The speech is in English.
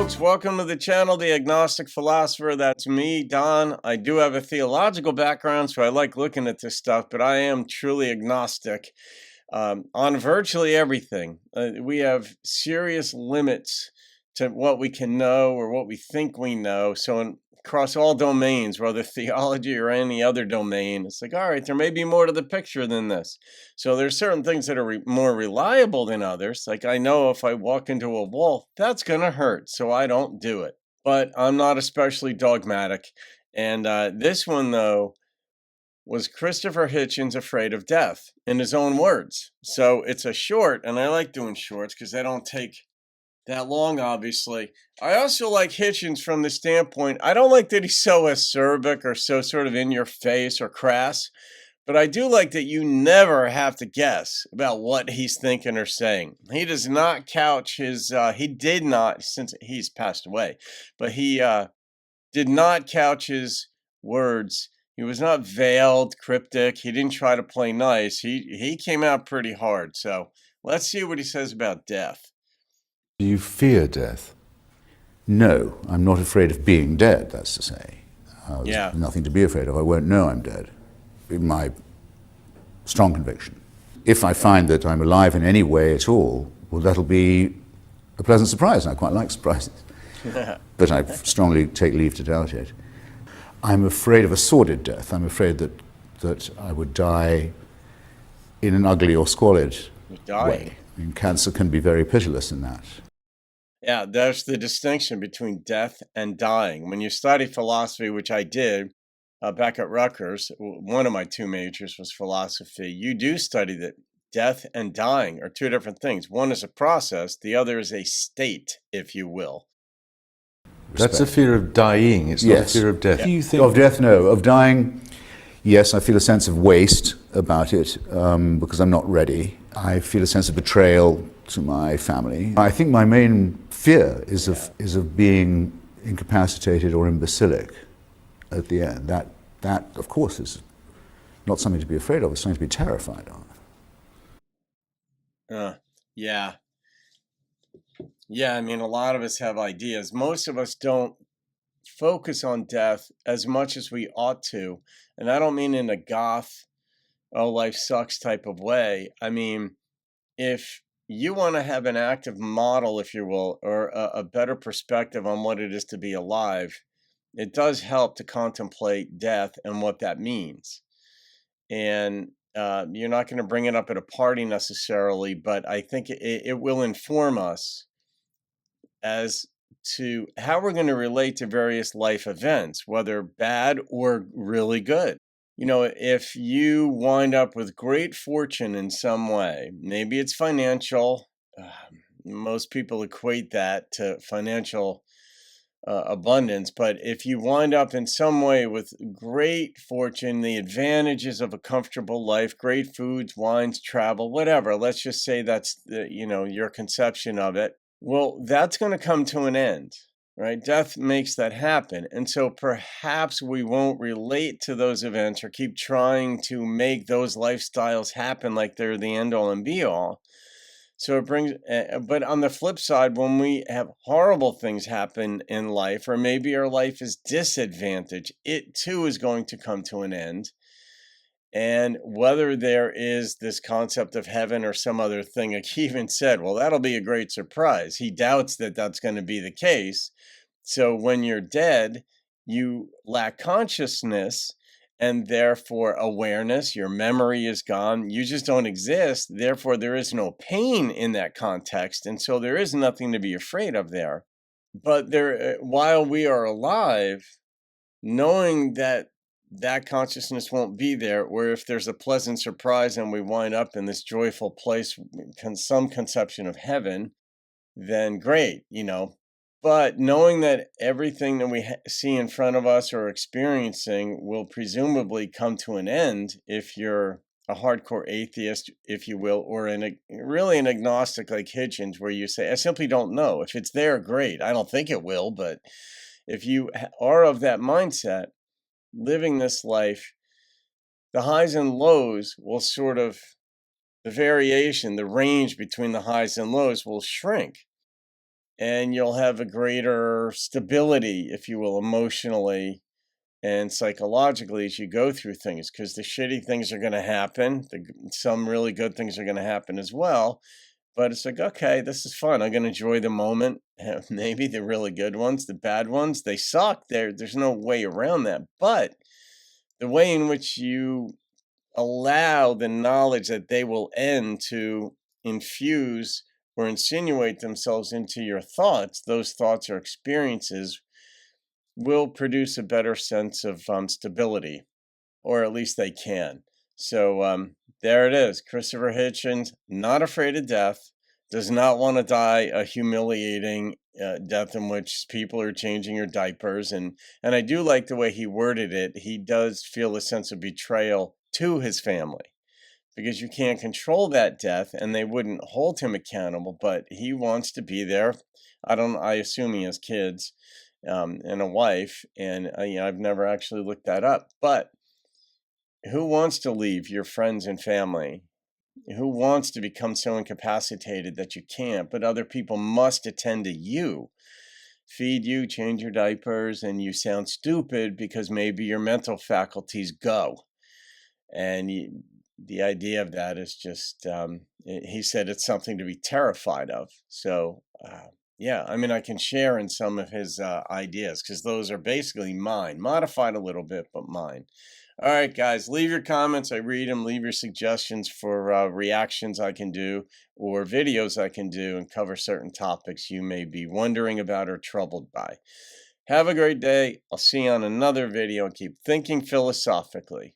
folks. Welcome to the channel, The Agnostic Philosopher. That's me, Don. I do have a theological background, so I like looking at this stuff, but I am truly agnostic on virtually everything. We have serious limits to what we can know or what we think we know. So across all domains, whether theology or any other domain, it's like, all right, there may be more to the picture than this. So there's certain things that are more reliable than others. Like I know if I walk into a wall, that's going to hurt, so I don't do it. But I'm not especially dogmatic. And this one, though, was Christopher Hitchens afraid of death, in his own words. So it's a short, and I like doing shorts because they don't take that long, obviously. I also like Hitchens from the standpoint, I don't like that he's so acerbic or so sort of in your face or crass, but I do like that you never have to guess about what he's thinking or saying. He does not couch his, he did not, since he's passed away, but he did not couch his words. He was not veiled, cryptic. He didn't try to play nice. He came out pretty hard. So let's see what he says about death. Do you fear death? No, I'm not afraid of being dead, that's to say. There's nothing to be afraid of. I won't know I'm dead. In my strong conviction. If I find that I'm alive in any way at all, well, that'll be a pleasant surprise, and I quite like surprises. But I strongly take leave to doubt it. I'm afraid of a sordid death. I'm afraid that I would die in an ugly or squalid way. I mean, cancer can be very pitiless in that. Yeah, there's the distinction between death and dying. When you study philosophy, which I did back at Rutgers, one of my two majors was philosophy. You do study that death and dying are two different things. One is a process, the other is a state, if you will. That's a fear of dying, it's not a fear of death. Do you think of death? No. Of dying, yes, I feel a sense of waste about it because I'm not ready. I feel a sense of betrayal to my family. I think my main fear is of being incapacitated or imbecilic at the end. That, of course, is not something to be afraid of, it's something to be terrified of. Yeah. Yeah, I mean, a lot of us have ideas. Most of us don't focus on death as much as we ought to. And I don't mean in a goth, oh, life sucks type of way. I mean, if you want to have an active model, if you will, or a better perspective on what it is to be alive, it does help to contemplate death and what that means. And you're not going to bring it up at a party necessarily, but I think it will inform us as to how we're going to relate to various life events, whether bad or really good. You know, if you wind up with great fortune in some way, maybe it's financial. Most people equate that to financial abundance. But if you wind up in some way with great fortune, the advantages of a comfortable life, great foods, wines, travel, whatever, let's just say that's your conception of it. Well, that's going to come to an end, right? Death makes that happen. And so perhaps we won't relate to those events or keep trying to make those lifestyles happen like they're the end all and be all. So it brings, but on the flip side, when we have horrible things happen in life, or maybe our life is disadvantaged, it too is going to come to an end. And whether there is this concept of heaven or some other thing, like he even said, well, that'll be a great surprise. He doubts that that's going to be the case. So when you're dead, you lack consciousness and therefore awareness. Your memory is gone. You just don't exist. Therefore, there is no pain in that context. And so there is nothing to be afraid of there. But while we are alive, knowing that consciousness won't be there, or if there's a pleasant surprise and we wind up in this joyful place, some conception of heaven, then great, But knowing that everything that we see in front of us or experiencing will presumably come to an end if you're a hardcore atheist, if you will, or really an agnostic like Hitchens, where you say, I simply don't know. If it's there, great. I don't think it will, but if you are of that mindset, living this life, the highs and lows will the variation, the range between the highs and lows will shrink. and you'll have a greater stability, if you will, emotionally and psychologically as you go through things, because the shitty things are going to happen. Some really good things are going to happen as well. But it's like, okay, this is fun. I'm going to enjoy the moment. Maybe the really good ones, the bad ones, they suck. There's no way around that. But the way in which you allow the knowledge that they will end to infuse or insinuate themselves into your thoughts, those thoughts or experiences will produce a better sense of stability, or at least they can. So there it is. Christopher Hitchens, not afraid of death, does not want to die a humiliating death in which people are changing your diapers. And I do like the way he worded it. He does feel a sense of betrayal to his family, because you can't control that death and they wouldn't hold him accountable, but he wants to be there. I assume he has kids and a wife, and I've never actually looked that up, but who wants to leave your friends and family? Who wants to become so incapacitated that you can't, but other people must attend to you, feed you, change your diapers, and you sound stupid because maybe your mental faculties go. And the idea of that is just, he said it's something to be terrified of. So, yeah, I mean, I can share in some of his ideas, because those are basically mine, modified a little bit, but mine. All right, guys, leave your comments. I read them. Leave your suggestions for reactions I can do or videos I can do and cover certain topics you may be wondering about or troubled by. Have a great day. I'll see you on another video, and keep thinking philosophically.